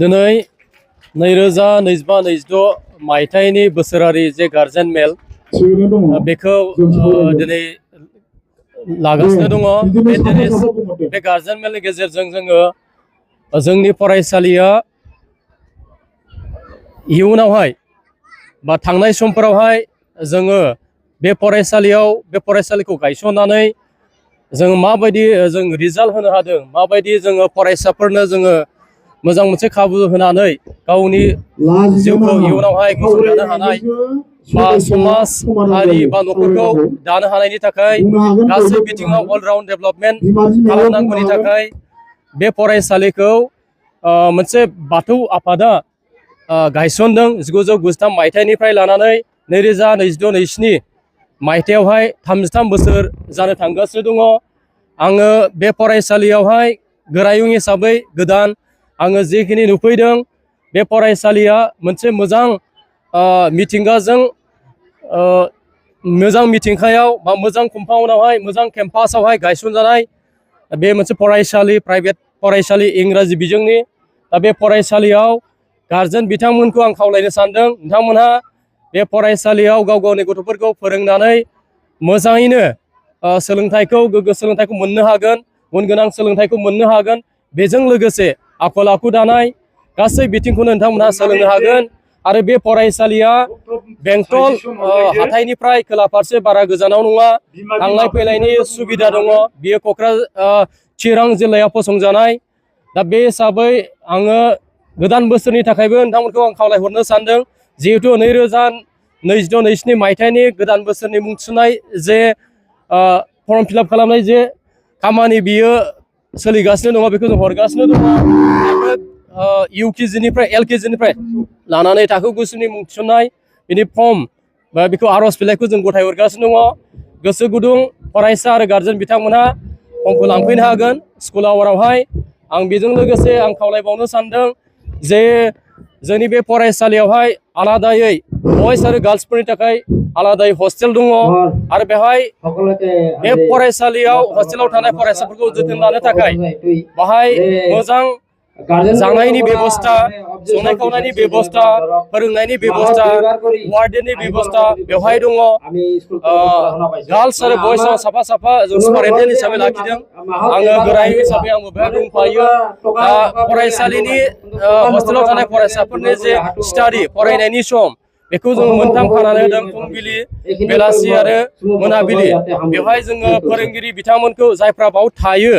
दिनै 2025-26 मायथाइनि बोसोरारि जे गार्जेन मेल बेखौ दिनै लागासिनो दङ। बे गार्जेन मेलनि गेजेरजों जोङो जोंनि फरायसालिया इयुनावहाय बा थांनाय समफोरावहाय जोङो बे फरायसालिखौ गायसननानै जों माबायदि जों रिजाल्ट होनो हादों, माबायदि जोङो फरायसाफोरनो जोङो मोजां मोनसे खाबु होनानै गावनि जिउखौ इयुनावहाय गसंथानो हानाय बा समाज हारि बा न'खरखौ दानो हानायनि थाखाय गासै बिथिङाव अलराउन्ड डेभेलपमेन्ट खालामनांगौनि थाखाय बे फरायसालिखौ मोनसे बाथौ आफादा गायसनदों। 1993 मायथाइनिफ्राय लानानै 2026-27 मायथाइयावहाय 33 बोसोर जानो थांगासिनो दङ। आङो बे फरायसालियावहाय गोरायुं हिसाबै गोदान आङो जिखिनि नुफैदों, बे फरायसालिया मोनसे मोजां मिथिंगाजों मोजां मिथिंगायाव बा मोजां कम्पाउन्डआवहाय मोजां केम्पासावहाय गायसनजानाय बे मोनसे फरायसालि, प्राइभेट फरायसालि इंराजि बिजोंनि। दा बे फरायसालियाव गार्जेन बिथांमोनखौ आं खावलायनो सानदों, नोंथांमोनहा बे फरायसालियाव गाव गावनि गथ'फोरखौ फोरोंनानै मोजाङैनो सोलोंथाइखौ, गोग्गो सोलोंथाइखौ मोननो हागोन, गुन गोनां सोलोंथाइखौ मोननो हागोन। बेजों लोगोसे आखल आखु दानाय गासै बिथिंखौनो नोंथांमोनहा सोलोंनो हागोन। आरो बे फरायसालिया बेंटल हाथाइनिफ्राय खोला फारसे बारा गोजानाव नङा, थांलाय फैलायनि सुबिदा दङ। बियो क'क्राझार चिरां जिल्लायाव फसंजानाय। दा बे हिसाबै आङो गोदान बोसोरनि थाखायबो नोंथांमोनखौ आं खावलायहरनो सानदों, जिहेतु 2026-27 मायथाइनि गोदान बोसोरनि मुं थिसननाय जे फर्म फिलआप खालामनाय जे खामानि बियो सोलिगासिनो दङ, बेखौ जों हरगासिनो दङ। UKG-निफ्राय LKG-निफ्राय लानानै थाखो 9सिमनि मुं थिसननाय बिनि फर्म बा बेखौ आर'ज बिलाइखौ जों गथायहरगासिनो दङ। गोसो गुदुं फरायसा आरो गार्जेन बिथांमोनहा फर्मखौ लांफैनो हागोन स्कुल आवारावहाय। आं बेजों लोगोसे आं खावलायबावनो सानदों जे जोंनि बे फरायसालियावहाय आलादायै बयस आरो गार्लसफोरनि थाखाय आलादायै हस्टेल दङ। आरो बेवहाय बे फरायसालियाव हस्टेलाव थानाय फरायसाफोरखौ जोथोन लानो थाखाय बाहाय मोजां जानायनि बेबस्था, संनाय खावनायनि बेबस्था, फोरोंनायनि बेबस्था, वार्डेननि बेबस्था बेवहाय दङ। गार्लस आरो बयसआव साफा साफा जों सुपारिनटेन्डेन्ट हिसाबै लाखिदों। आङो गोरायुं हिसाबै आंबो बेवहाय दंफायो। फरायसालिनि हस्टेलाव थानाय फरायसाफोरनि जे स्टाडि फरायनायनि सम बेखौ जोङो मोनथाम खानानै होदों, फुंबिलि, बेलासि आरो मोनाबिलि। बेवहाय जोङो फोरोंगिरि बिथांमोनखौ जायफ्रा बाव थायो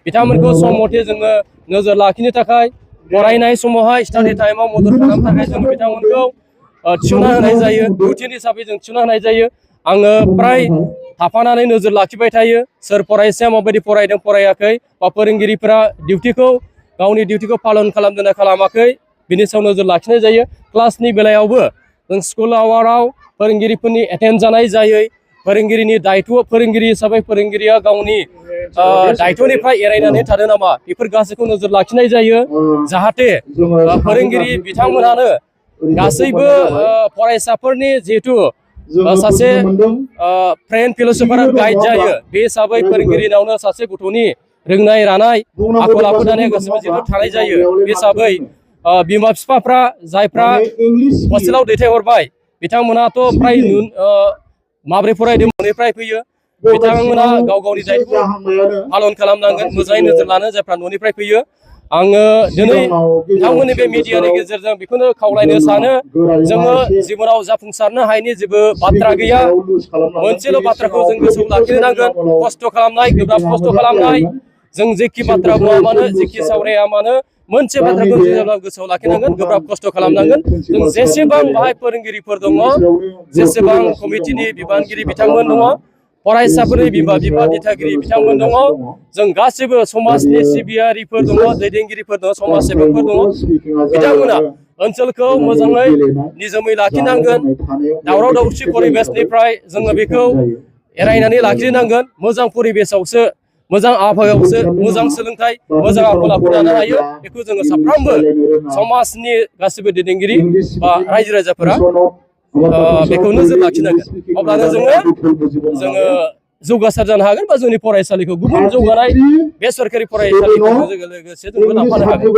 बिथांमोनखौ सम मथे जोङो नोजोर लाखिनो थाखाय फरायनाय समावहाय स्टाडि टाइमाव मदद खालामनो थाखाय जों बिथांमोनखौ थिसनना होनाय जायो, रुटिन हिसाबै जों थिसनना होनाय जायो। आङो प्राय थाफानानै नोजोर लाखिबाय थायो, सोर फरायसाया माबायदि फरायदों फरायाखै, बा फोरोंगिरिफोरा गावनि डिउटिखौ पालन खालामदोंना खालामाखै बिनि सायाव नोजोर लाखिनाय जायो। क्लासनि बेलायावबो जों स्कुल आवाराव फोरोंगिरिफोरनि एटेन्ड जानाय जायै, फोरोंगिरिनि दायथ' फोरोंगिरि हिसाबै फोरोंगिरिया गावनि दायथ'निफ्राय एरायनानै थादों नामा बेफोर गासैखौ नोजोर लाखिनाय जायो। जाहाथे फोरोंगिरि बिथांमोनानो गासैबो फरायसाफोरनि जिहेथु सासे फ्रेन्ड फिल'सफार गाइड जायो, बे हिसाबै फोरोंगिरिनावनो सासे गथ'नि रोंनाय रानाय आखल आखु दानाय गासैबो जिहेतु थानाय जायो। बे हिसाबै बिमा बिफाफ्रा जायफ्रा हस्टेलाव दैथायहरबाय बिथांमोनाथ' फ्राय माबोरै फरायदों न'निफ्राय फैयो, बिथांमोना गाव गावनि दायथ'खौ पालन खालामनांगोन, मोजाङै नोजोर लानो जायफ्रा न'निफ्राय फैयो। आङो दिनै नोंथांमोननि बे मिडियानि गेजेरजों बेखौनो खावलायनो सानो, जोङो जिबनाव जाफुंसारनो हायैनि जेबो बाथ्रा गैया। मोनसेल' बाथ्राखौ जों गोसोआव लाखिनो नांगोन, खस्थ' खालामनाय, गोब्राब खस्थ' खालामनाय। जों जेखि बाथ्रा बुङा मानो, जेखि सावराया मानो, मोनसे बाथ्राखौ जों जेब्ला गोसोआव लाखिनांगोन, गोब्राब खस्थ' खालामनांगोन। जों जेसेबां बाहाय फोरोंगिरिफोर दङ, जेसेबां कमिटिनि बिबानगिरि बिथांमोन दङ, फरायसाफोरनि बिमा बिफा दिथागिरि बिथांमोन दङ, जों गासैबो समाजनि सिबियारिफोर दङ, दैदेनगिरिफोर दङ, समाज सेबकफोर दङ। बिथांमोना ओनसोलखौ मोजाङै निजोमै लाखिनांगोन। दावराव दावसि परिबेसनिफ्राय जोङो बेखौ एरायनानै लाखिनांगोन। मोजां परिबेसावसो, मोजां आबहावायावसो मोजां सोलोंथाइ, मोजां आखल आखु दानो हायो। बेखौ जोङो साफ्रोमबो समाजनि गासैबो दैदेनगिरि बा रायजो राजाफोरा बेखौ नोजोर लाखिनांगोन। अब्लानो जोङो जौगासार जानो हागोन, बा जोंनि फरायसालिखौ गुबुन जौगानाय बे सरकारि फरायसालिफोरजों लोगोसे जोंबो लांफानो हागोन।